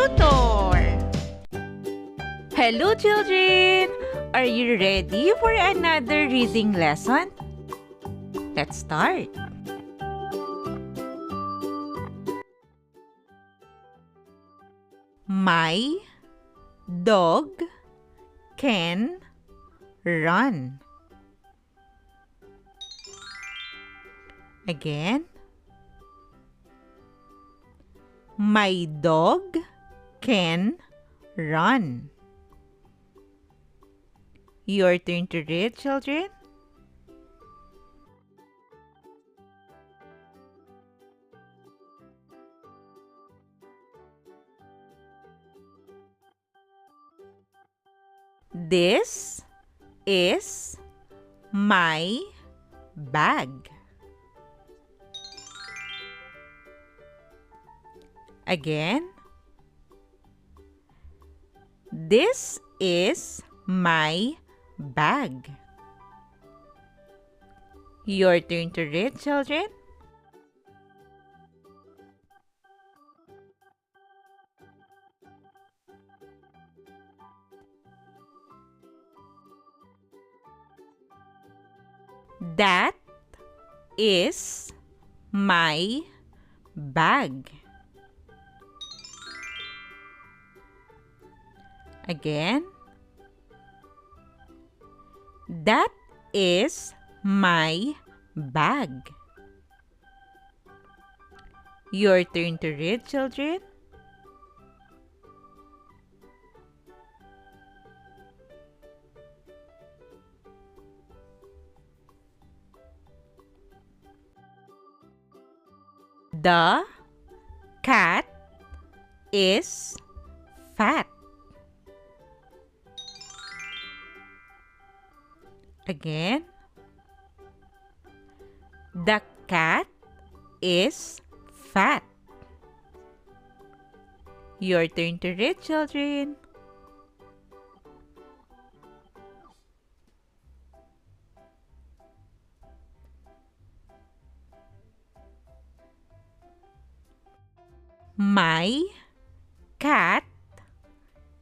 Tutor! Hello children! Are you ready for another reading lesson? Let's start. My dog can run. Again. My dog can run. Your turn to read, children. This is my bag. Again. This is my bag. Your turn to read, children. That is my bag. Again. That is my bag. Your turn to read, children. The cat is fat. Again. The cat is fat. Your turn to read, children. My cat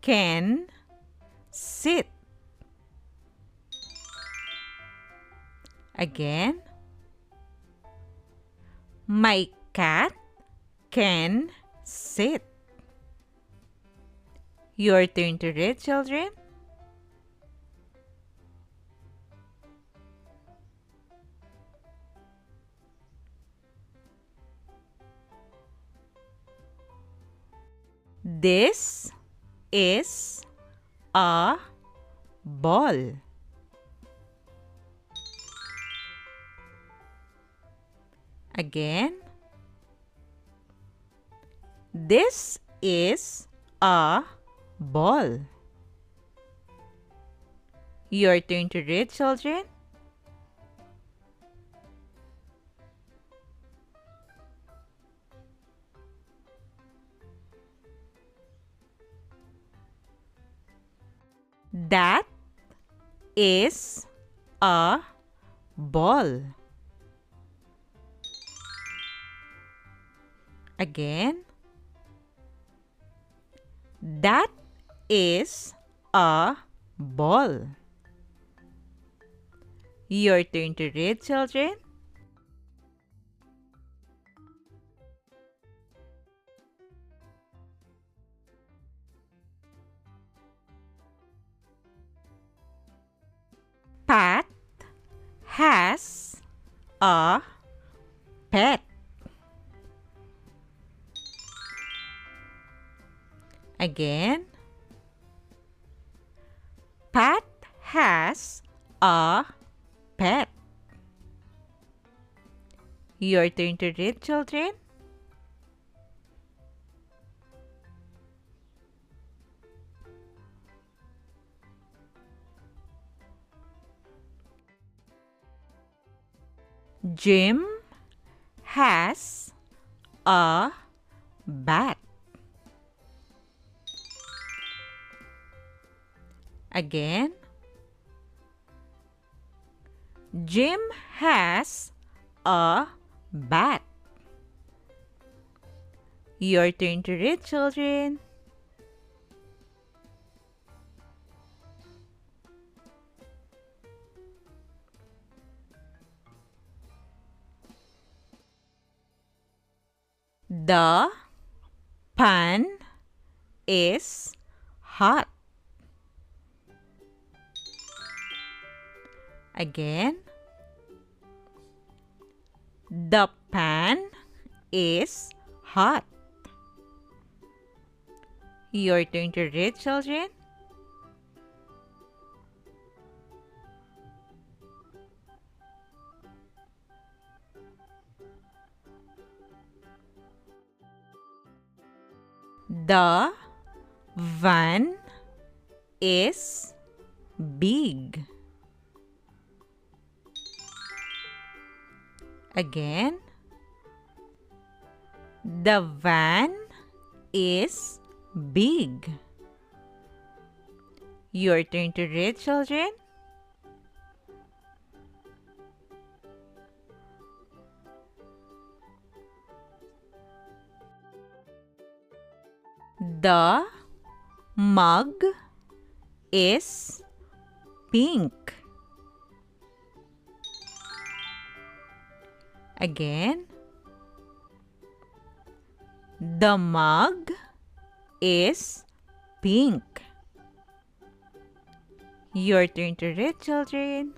can sit. Again. My cat can sit. Your turn to read, children. This is a ball. Again. This is a ball. Your turn to read, children. That is a ball. Again. That is a ball. Your turn to read, children. Pat has a pet. Again. Pat has a pet. Your turn to read, children. Jim has a bat. Again. Jim has a bat. Your turn to read, children. The pan is hot. Again. The pan is hot. Your turn to read, children. The van is big. Again. The van is big. Your turn to read, children. The mug is pink. Again. The mug is pink. Your turn to read, children.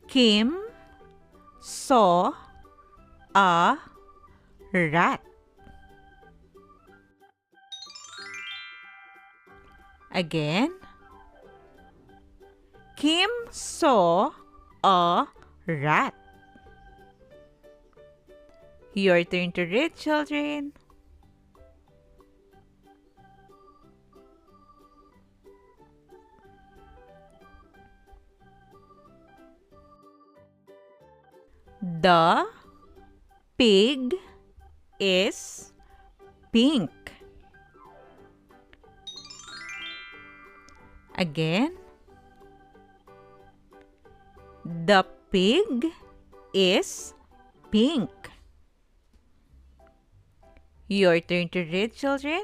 Kim saw a rat. Again. Kim saw a rat. Your turn to read, children. The pig is pink. Again. The pig is pink. Your turn to read, children.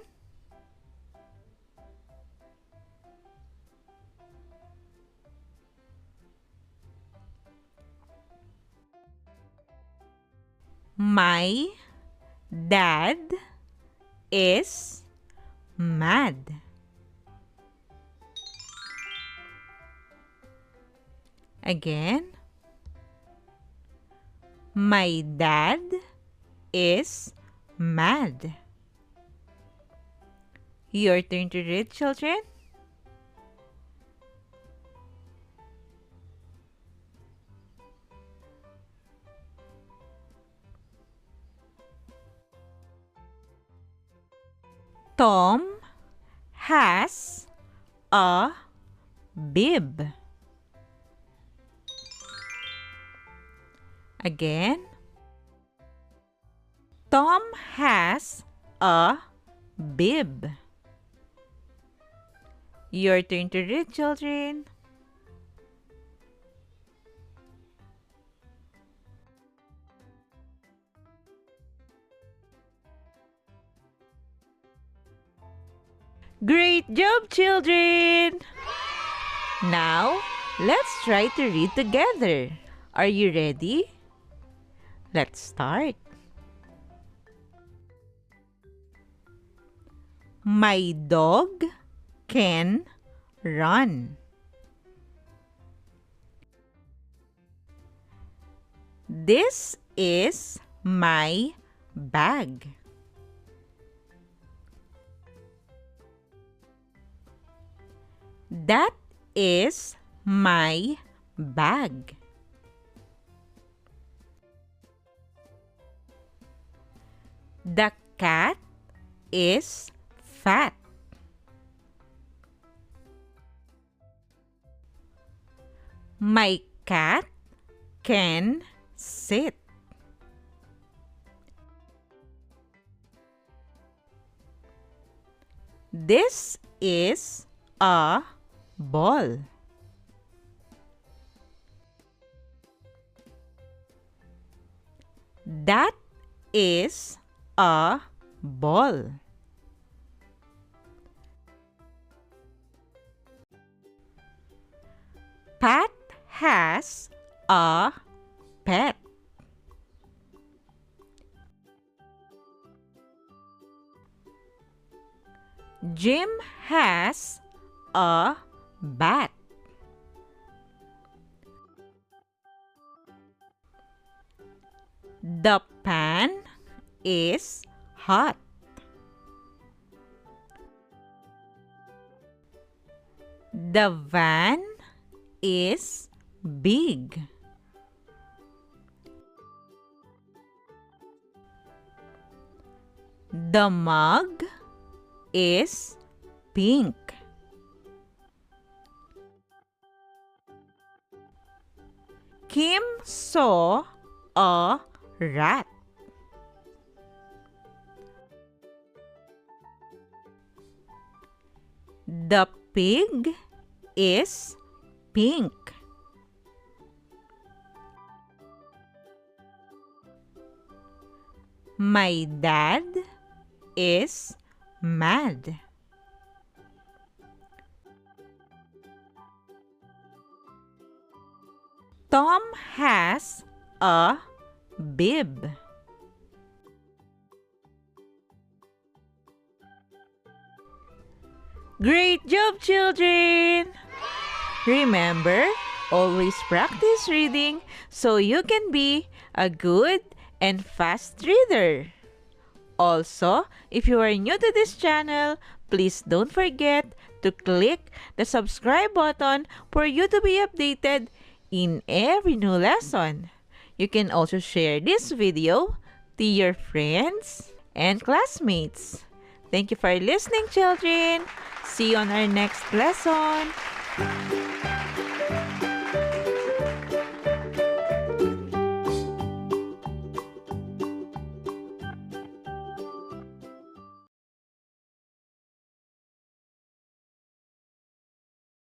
My dad is mad. Again. My dad is mad. Your turn to read, children. Tom has a bib. Again. Tom has a bib. Your turn to read, children. Great job, children! Now, let's try to read together. Are you ready? Let's start. My dog can run. This is my bag. That is my bag. The cat is fat. My cat can sit. This is a ball. That is a ball. Pat has a pet. Jim has a bat. The pan is hot. The van is big. The mug is pink. Kim saw a rat. The pig is pink. My dad is mad. Tom has a bib. Great job, children! Remember, always practice reading so you can be a good and fast reader. Also, if you are new to this channel, please don't forget to click the subscribe button for you to be updated in every new lesson. You can also share this video to your friends and classmates. Thank you for listening, children. See you on our next lesson.